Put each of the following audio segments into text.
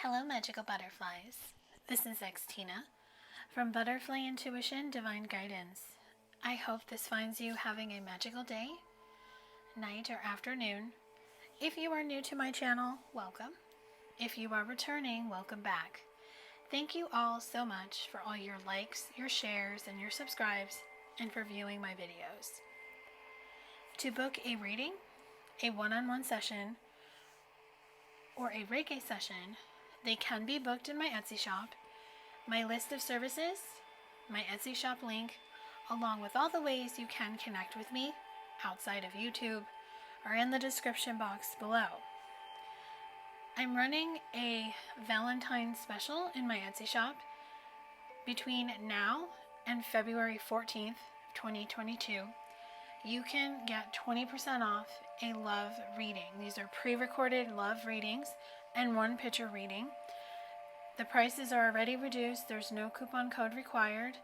Hello, magical butterflies. This is Xtina from Butterfly Intuition Divine Guidance. I hope this finds you having a magical day, night, or afternoon. If you are new to my channel, welcome. If you are returning, welcome back. Thank you all so much for all your likes, your shares, and your subscribes, and for viewing my videos. To book a reading, a one-on-one session, or a Reiki session, they can be booked in my Etsy shop. My list of services, my Etsy shop link, along with all the ways you can connect with me outside of YouTube, are in the description box below. I'm running a Valentine's special in my Etsy shop between now and February 14th, 2022. You can get 20% off a love reading. These are pre-recorded love readings and one picture reading. The prices are already reduced. There's no coupon code required.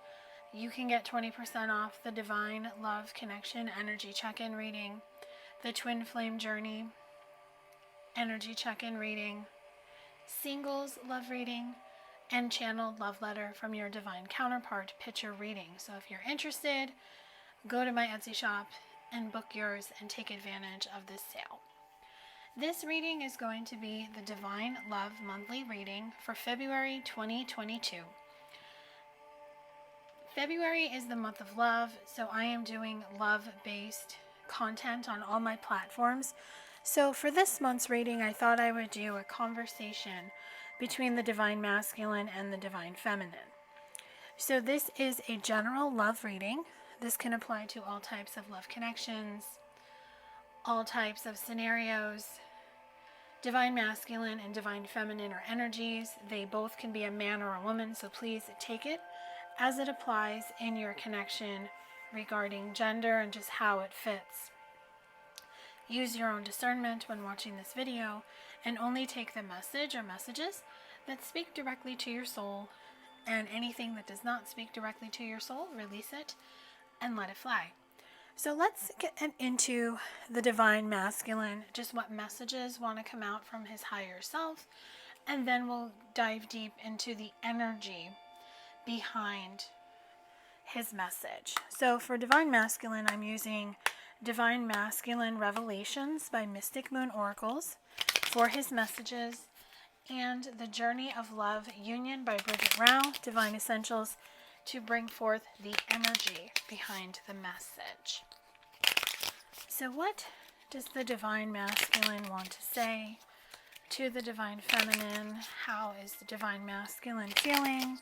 You can get 20% off the Divine Love Connection Energy Check-In reading, the Twin Flame Journey Energy Check-In reading, Singles Love Reading, and Channeled Love Letter from your Divine Counterpart picture reading. So if you're interested, go to my Etsy shop and book yours and take advantage of this sale. This reading is going to be the Divine Love Monthly Reading for February 2022. February is the month of love, so I am doing love-based content on all my platforms. So for this month's reading, I thought I would do a conversation between the Divine Masculine and the Divine Feminine. So this is a general love reading. This can apply to all types of love connections, all types of scenarios. Divine Masculine and Divine Feminine are energies. They both can be a man or a woman, so please take it as it applies in your connection regarding gender and just how it fits. Use your own discernment when watching this video and only take the message or messages that speak directly to your soul, and anything that does not speak directly to your soul, release it and let it fly. So let's get into the Divine Masculine, just what messages want to come out from his higher self, and then we'll dive deep into the energy behind his message. So for Divine Masculine, I'm using Divine Masculine Revelations by Mystic Moon Oracles for his messages, and The Journey of Love Union by Bridget Rao, Divine Essentials, to bring forth the energy behind the message. So what does the Divine Masculine want to say to the Divine Feminine? How is the Divine Masculine feeling?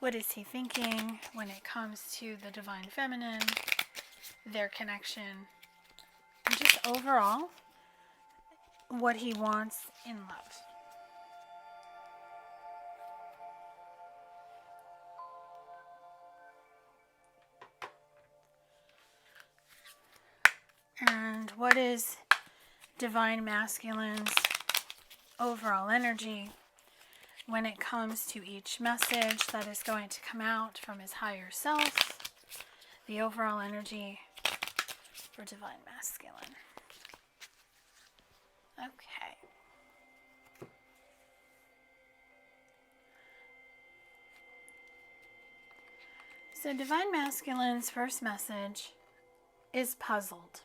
What is he thinking when it comes to the Divine Feminine, their connection, and just overall what he wants in love? And what is Divine Masculine's overall energy when it comes to each message that is going to come out from his higher self? The overall energy for Divine Masculine. Okay. So Divine Masculine's first message is puzzled.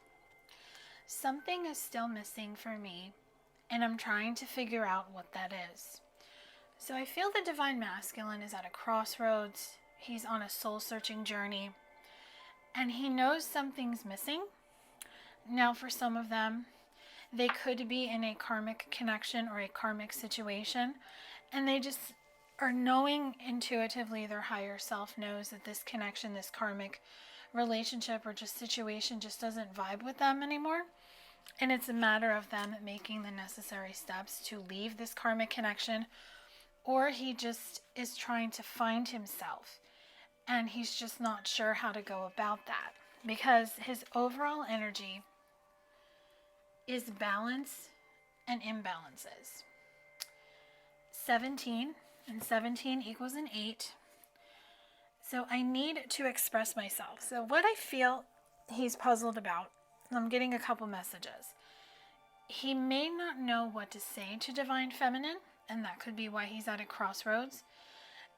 Something is still missing for me, and I'm trying to figure out what that is. So I feel the Divine Masculine is at a crossroads. He's on a soul-searching journey, and he knows something's missing. Now, for some of them, they could be in a karmic connection or a karmic situation, and they just are knowing intuitively, their higher self knows that this connection, this karmic relationship or just situation just doesn't vibe with them anymore. And it's a matter of them making the necessary steps to leave this karmic connection, or he just is trying to find himself and he's just not sure how to go about that, because his overall energy is balance and imbalances. 17 and 17 equals an 8. So I need to express myself. So what I feel he's puzzled about, I'm getting a couple messages, he may not know what to say to Divine Feminine, and that could be why he's at a crossroads.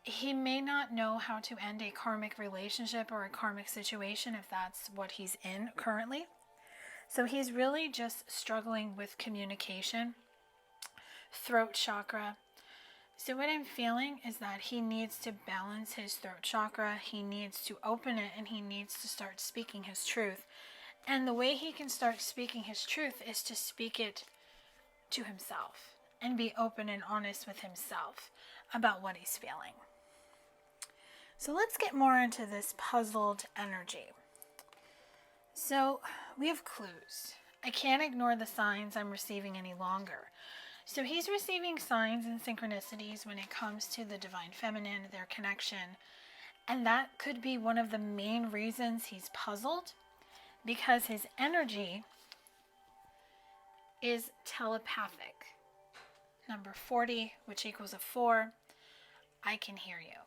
He may not know how to end a karmic relationship or a karmic situation if that's what he's in currently. So he's really just struggling with communication, throat chakra. So what I'm feeling is that he needs to balance his throat chakra, he needs to open it, and he needs to start speaking his truth. And the way he can start speaking his truth is to speak it to himself and be open and honest with himself about what he's feeling. So let's get more into this puzzled energy. So we have clues. I can't ignore the signs I'm receiving any longer. So he's receiving signs and synchronicities when it comes to the Divine Feminine, their connection. And that could be one of the main reasons he's puzzled, because his energy is telepathic. Number 40, which equals a 4, I can hear you.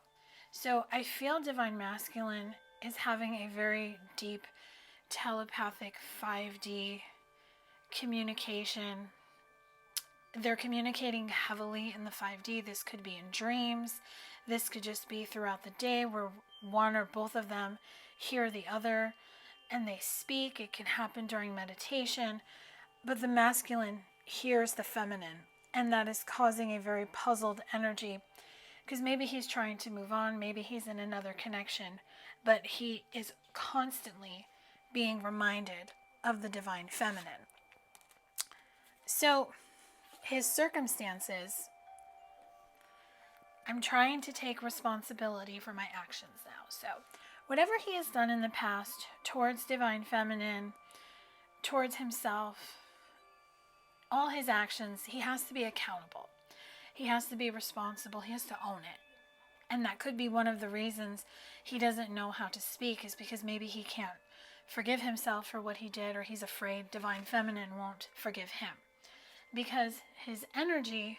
So I feel Divine Masculine is having a very deep telepathic 5D communication. They're communicating heavily in the 5D. This could be in dreams. This could just be throughout the day where one or both of them hear the other and they speak. It can happen during meditation. But the masculine hears the feminine, and that is causing a very puzzled energy, because maybe he's trying to move on, maybe he's in another connection, but he is constantly being reminded of the Divine Feminine. So his circumstances, I'm trying to take responsibility for my actions now. So whatever he has done in the past towards Divine Feminine, towards himself, all his actions, he has to be accountable. He has to be responsible. He has to own it. And that could be one of the reasons he doesn't know how to speak, is because maybe he can't forgive himself for what he did, or he's afraid Divine Feminine won't forgive him. Because his energy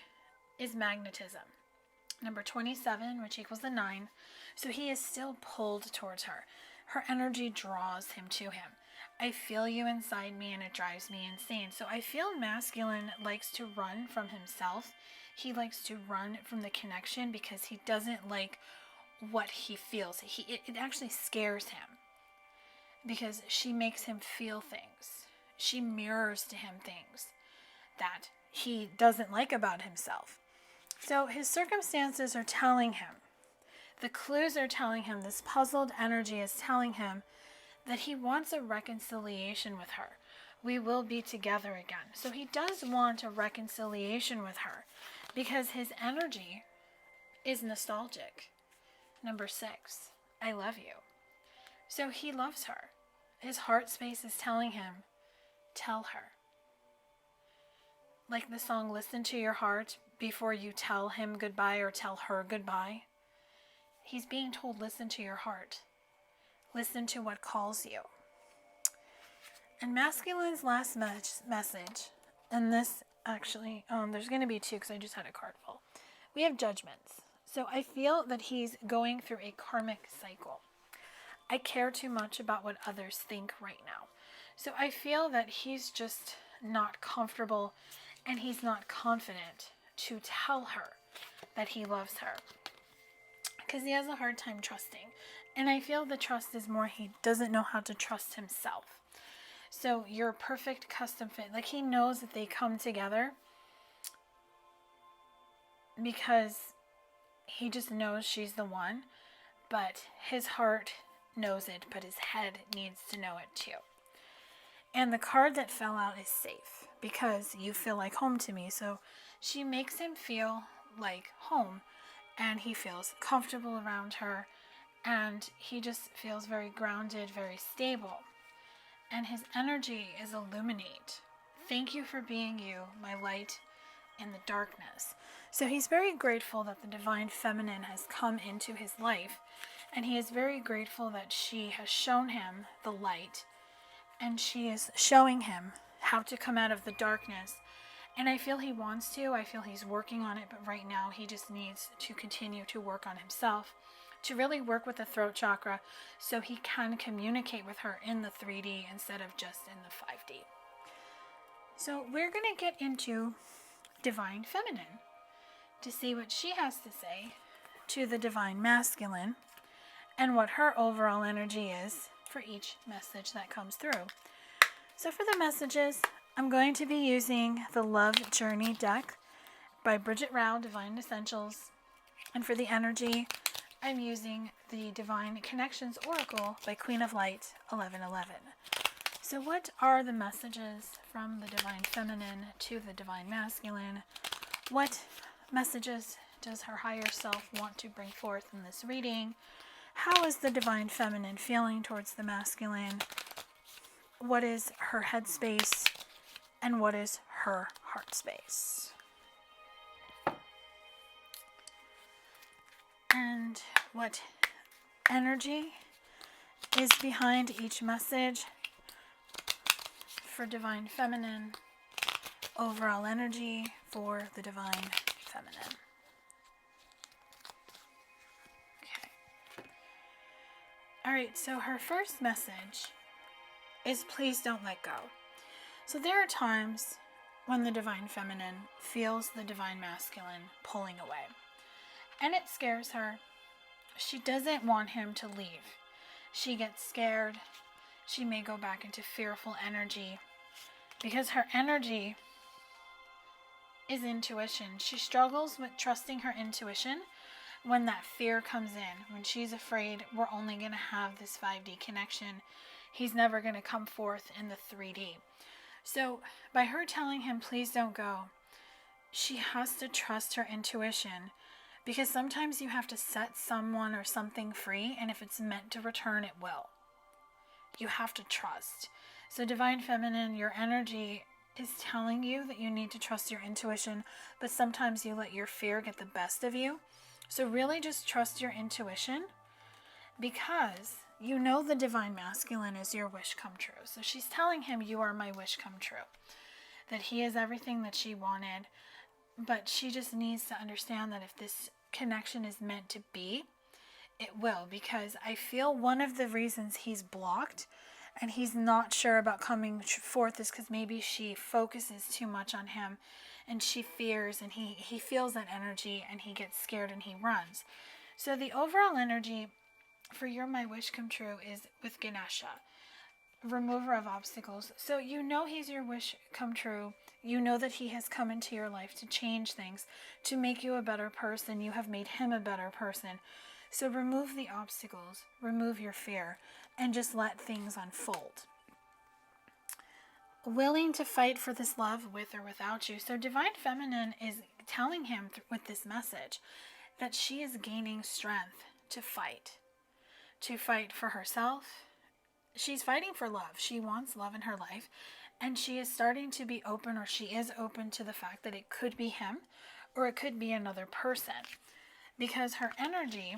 is magnetism. Number 27, which equals the 9. So he is still pulled towards her. Her energy draws him to him. I feel you inside me and it drives me insane. So I feel masculine likes to run from himself. He likes to run from the connection because he doesn't like what he feels. It actually scares him because she makes him feel things. She mirrors to him things that he doesn't like about himself. So his circumstances are telling him, the clues are telling him, this puzzled energy is telling him that he wants a reconciliation with her. We will be together again. So he does want a reconciliation with her because his energy is nostalgic. Number 6, I love you. So he loves her. His heart space is telling him, tell her. Like the song, listen to your heart before you tell him goodbye or tell her goodbye. He's being told, listen to your heart. Listen to what calls you. And masculine's last message, and this actually, there's going to be 2 because I just had a card full. We have judgments. So I feel that he's going through a karmic cycle. I care too much about what others think right now. So I feel that he's just not comfortable and he's not confident to tell her that he loves her because he has a hard time trusting. And I feel the trust is more he doesn't know how to trust himself. So you're a perfect custom fit. Like he knows that they come together because he just knows she's the one, but his heart knows it, but his head needs to know it too. And the card that fell out is safe, because you feel like home to me. So she makes him feel like home, and he feels comfortable around her, and he just feels very grounded, very stable. And his energy is illuminate. Thank you for being you, my light in the darkness. So he's very grateful that the Divine Feminine has come into his life, and he is very grateful that she has shown him the light, and she is showing him how to come out of the darkness. And I feel he wants to. I feel he's working on it, but right now he just needs to continue to work on himself, to really work with the throat chakra so he can communicate with her in the 3D instead of just in the 5D. So we're going to get into Divine Feminine to see what she has to say to the Divine Masculine and what her overall energy is for each message that comes through. So for the messages, I'm going to be using the Love Journey deck by Bridget Rao, Divine Essentials. And for the energy, I'm using the Divine Connections Oracle by Queen of Light, 1111. So what are the messages from the Divine Feminine to the Divine Masculine? What messages does her higher self want to bring forth in this reading? How is the Divine Feminine feeling towards the masculine? What is her headspace? And what is her heart space? And what energy is behind each message for Divine Feminine, overall energy for the Divine Feminine. Okay. Alright, so her first message is please don't let go. So there are times when the Divine Feminine feels the Divine Masculine pulling away. And it scares her. She doesn't want him to leave. She gets scared. She may go back into fearful energy because her energy is intuition. She struggles with trusting her intuition when that fear comes in. When she's afraid we're only going to have this 5D connection, he's never going to come forth in the 3D. So by her telling him, please don't go, she has to trust her intuition. Because sometimes you have to set someone or something free, and if it's meant to return, it will. You have to trust. So Divine Feminine, your energy is telling you that you need to trust your intuition, but sometimes you let your fear get the best of you. So really just trust your intuition, because you know the Divine Masculine is your wish come true. So she's telling him, you are my wish come true. That he is everything that she wanted, but she just needs to understand that if this connection is meant to be, it will. Because I feel one of the reasons he's blocked and he's not sure about coming forth is because maybe she focuses too much on him and she fears, and he feels that energy and he gets scared and he runs. So the overall energy for your my wish come true is with Ganesha, remover of obstacles. So you know he's your wish come true. You know that he has come into your life to change things, to make you a better person. You have made him a better person. So remove the obstacles, remove your fear, and just let things unfold. Willing to fight for this love with or without you. So Divine Feminine is telling him with this message that she is gaining strength to fight for herself. She's fighting for love. She wants love in her life. And she is starting to be open, or she is open to the fact that it could be him or it could be another person. Because her energy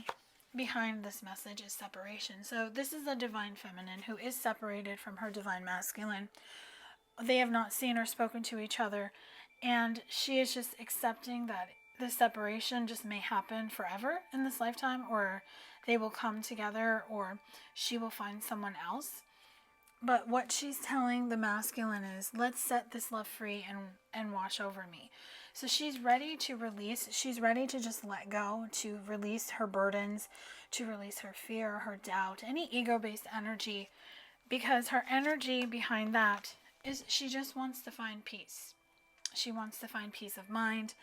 behind this message is separation. So this is a Divine Feminine who is separated from her Divine Masculine. They have not seen or spoken to each other. And she is just accepting that the separation just may happen forever in this lifetime, or they will come together, or she will find someone else. But what she's telling the masculine is, let's set this love free and wash over me. So she's ready to release. She's ready to just let go, to release her burdens, to release her fear, her doubt, any ego-based energy, because her energy behind that is she just wants to find peace. She wants to find peace of mind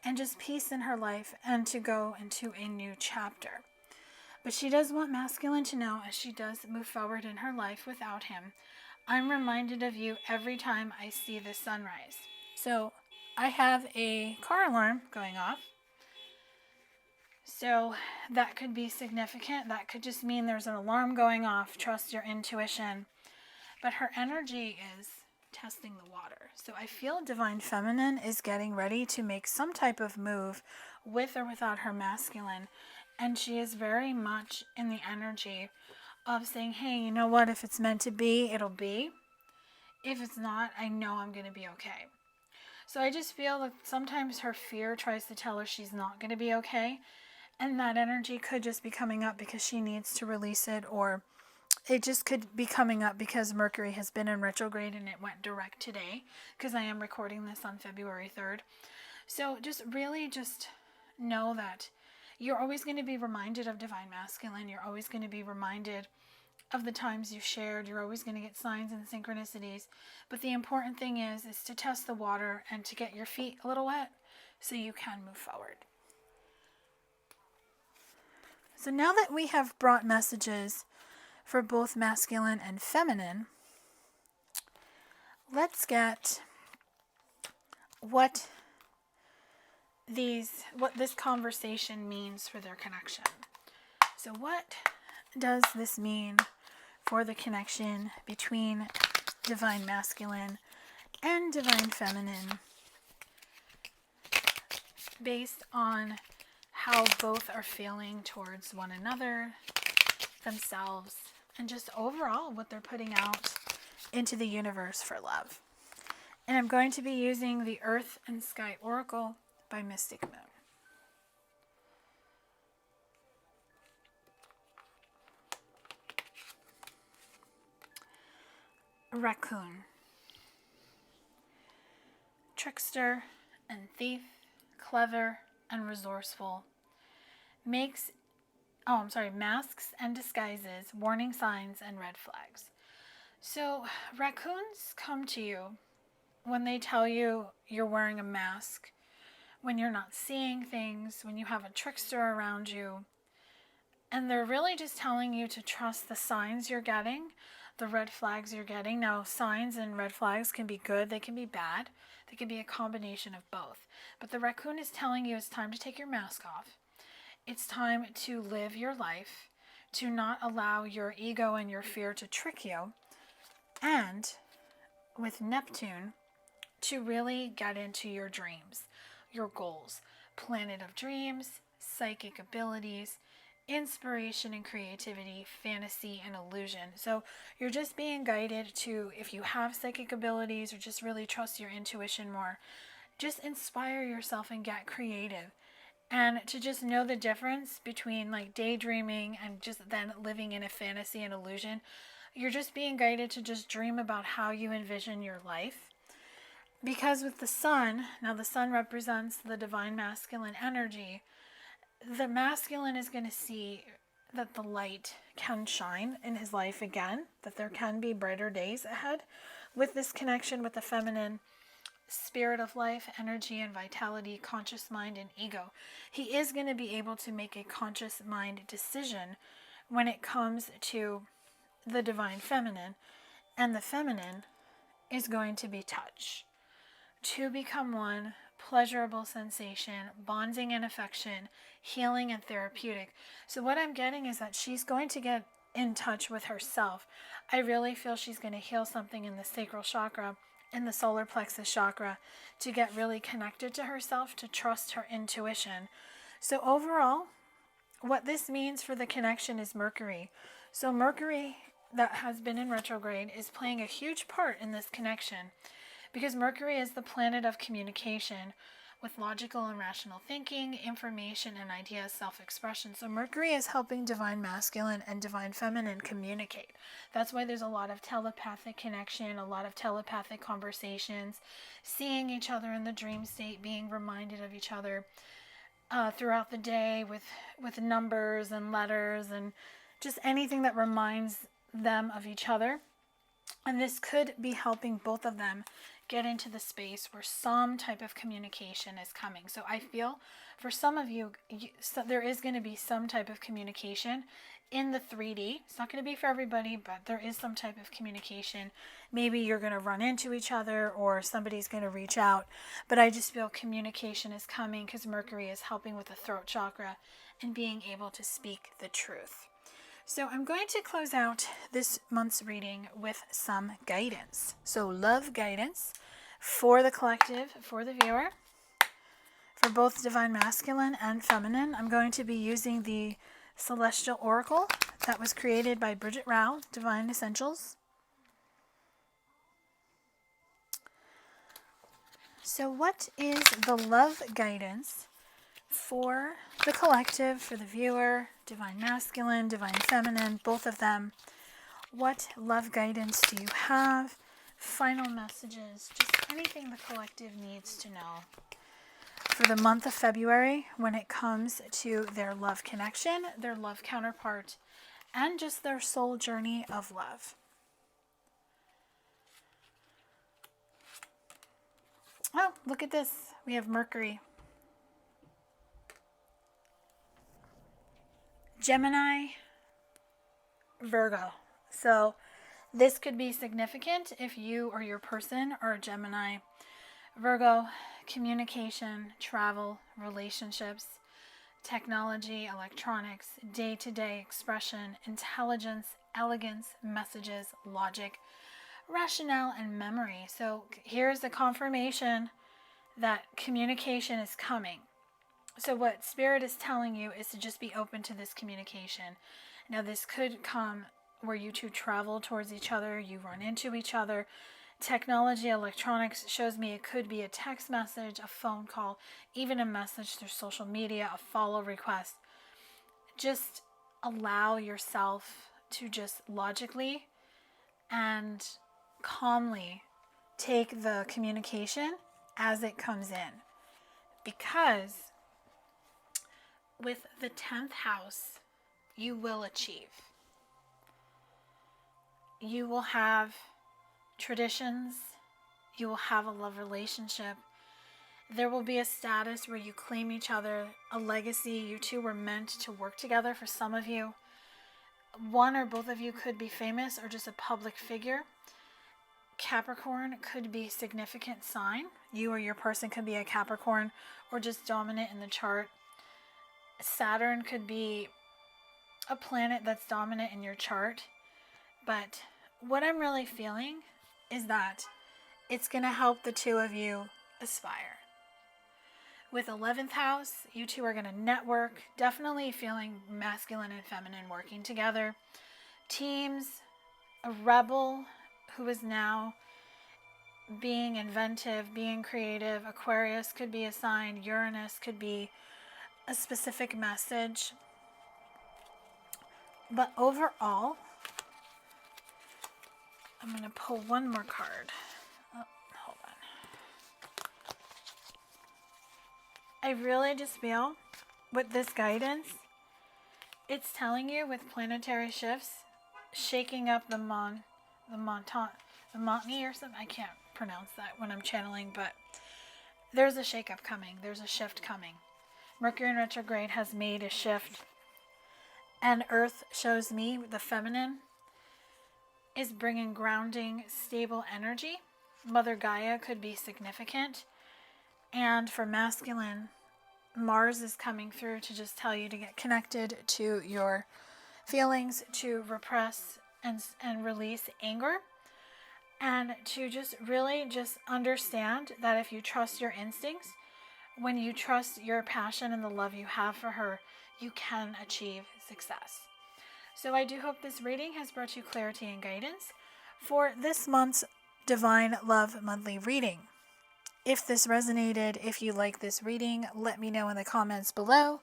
and just peace in her life and to go into a new chapter. But she does want masculine to know, as she does move forward in her life without him, I'm reminded of you every time I see the sunrise. So I have a car alarm going off. So that could be significant. That could just mean there's an alarm going off. Trust your intuition. But her energy is testing the water. So I feel Divine Feminine is getting ready to make some type of move with or without her masculine. And she is very much in the energy of saying, hey, you know what? If it's meant to be, it'll be. If it's not, I know I'm going to be okay. So I just feel that sometimes her fear tries to tell her she's not going to be okay. And that energy could just be coming up because she needs to release it, or it just could be coming up because Mercury has been in retrograde and it went direct today, because I am recording this on February 3rd. So just really just know that you're always going to be reminded of Divine Masculine. You're always going to be reminded of the times you shared. You're always going to get signs and synchronicities. But the important thing is to test the water and to get your feet a little wet so you can move forward. So now that we have brought messages for both masculine and feminine, let's get what this conversation means for their connection. So what does this mean for the connection between Divine Masculine and Divine Feminine, based on how both are feeling towards one another, themselves, and just overall what they're putting out into the universe for love? And I'm going to be using the Earth and Sky Oracle by Mystic Moon. Raccoon. Trickster and thief, clever and resourceful. Masks and disguises, warning signs and red flags. So raccoons come to you when they tell you you're wearing a mask, when you're not seeing things, when you have a trickster around you. And they're really just telling you to trust the signs you're getting, the red flags you're getting. Now, signs and red flags can be good, they can be bad, they can be a combination of both. But the raccoon is telling you it's time to take your mask off. It's time to live your life, to not allow your ego and your fear to trick you. And with Neptune, to really get into your dreams, your goals, planet of dreams, psychic abilities, inspiration and creativity, fantasy and illusion. So you're just being guided to, if you have psychic abilities or just really trust your intuition more, just inspire yourself and get creative. And to just know the difference between like daydreaming and just then living in a fantasy and illusion. You're just being guided to just dream about how you envision your life. Because with the sun, now the sun represents the Divine Masculine energy, the masculine is going to see that the light can shine in his life again, that there can be brighter days ahead with this connection with the feminine spirit of life, energy and vitality, conscious mind and ego. He is going to be able to make a conscious mind decision when it comes to the Divine Feminine, and the feminine is going to be touch. To become one, pleasurable sensation, bonding and affection, healing and therapeutic. So what I'm getting is that she's going to get in touch with herself. I really feel she's going to heal something in the sacral chakra, in the solar plexus chakra, to get really connected to herself, to trust her intuition. So overall, what this means for the connection is Mercury. So Mercury, that has been in retrograde, is playing a huge part in this connection, because Mercury is the planet of communication with logical and rational thinking, information and ideas, self-expression. So Mercury is helping Divine Masculine and Divine Feminine communicate. That's why there's a lot of telepathic connection, a lot of telepathic conversations, seeing each other in the dream state, being reminded of each other throughout the day with numbers and letters and just anything that reminds them of each other. And this could be helping both of them get into the space where some type of communication is coming. So I feel for some of you, there is going to be some type of communication in the 3D. It's not going to be for everybody, but there is some type of communication. Maybe you're going to run into each other or somebody's going to reach out. But I just feel communication is coming because Mercury is helping with the throat chakra and being able to speak the truth. So I'm going to close out this month's reading with some guidance. So love guidance for the collective, for the viewer, for both Divine Masculine and Feminine. I'm going to be using the Celestial Oracle that was created by Bridget Rao, Divine Essentials. So what is the love guidance for the collective, for the viewer, Divine Masculine, Divine Feminine, both of them? What love guidance do you have? Final messages, just anything the collective needs to know for the month of February when it comes to their love connection, their love counterpart, and just their soul journey of love. Oh, look at this. We have Mercury, Gemini, Virgo. So this could be significant if you or your person are a Gemini, Virgo. Communication, travel, relationships, technology, electronics, day-to-day expression, intelligence, elegance, messages, logic, rationale, and memory. So here's the confirmation that communication is coming. So what Spirit is telling you is to just be open to this communication. Now this could come where you two travel towards each other, you run into each other. Technology, electronics shows me it could be a text message, a phone call, even a message through social media, a follow request. Just allow yourself to just logically and calmly take the communication as it comes in. Because with the 10th house, you will achieve. You will have traditions, you will have a love relationship. There will be a status where you claim each other, a legacy. You two were meant to work together for some of you. One or both of you could be famous or just a public figure. Capricorn could be a significant sign. You or your person could be a Capricorn or just dominant in the chart. Saturn could be a planet that's dominant in your chart. But what I'm really feeling is that it's going to help the two of you aspire. With 11th house, you two are going to network, definitely feeling masculine and feminine working together. Teams, a rebel who is now being inventive, being creative. Aquarius could be a sign. Uranus could be a specific message. But overall, I'm going to pull one more card. Oh, hold on. I really just feel with this guidance, it's telling you with planetary shifts, shaking up the Montani or something. I can't pronounce that when I'm channeling, but there's a shakeup coming. There's a shift coming. Mercury in retrograde has made a shift. And Earth shows me the feminine is bringing grounding, stable energy. Mother Gaia could be significant. And for masculine, Mars is coming through to just tell you to get connected to your feelings, to repress and release anger, and to just really just understand that if you trust your instincts, when you trust your passion and the love you have for her, you can achieve success. So I do hope this reading has brought you clarity and guidance for this month's Divine Love Monthly reading. If this resonated, if you like this reading, let me know in the comments below.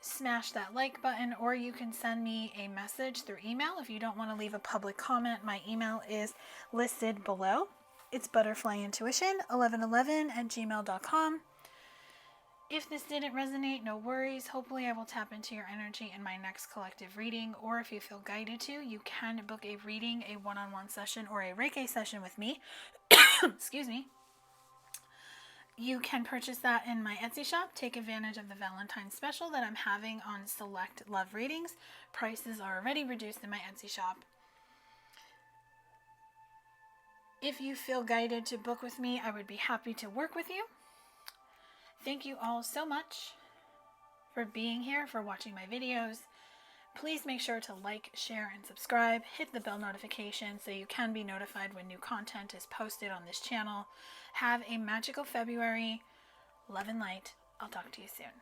Smash that like button, or you can send me a message through email. If you don't want to leave a public comment, my email is listed below. It's butterflyintuition1111@gmail.com. If this didn't resonate, no worries. Hopefully I will tap into your energy in my next collective reading, or if you feel guided to, you can book a reading, a one-on-one session, or a Reiki session with me. Excuse me. You can purchase that in my Etsy shop. Take advantage of the Valentine's special that I'm having on select love readings. Prices are already reduced in my Etsy shop. If you feel guided to book with me, I would be happy to work with you. Thank you all so much for being here, for watching my videos. Please make sure to like, share, and subscribe. Hit the bell notification so you can be notified when new content is posted on this channel. Have a magical February. Love and light. I'll talk to you soon.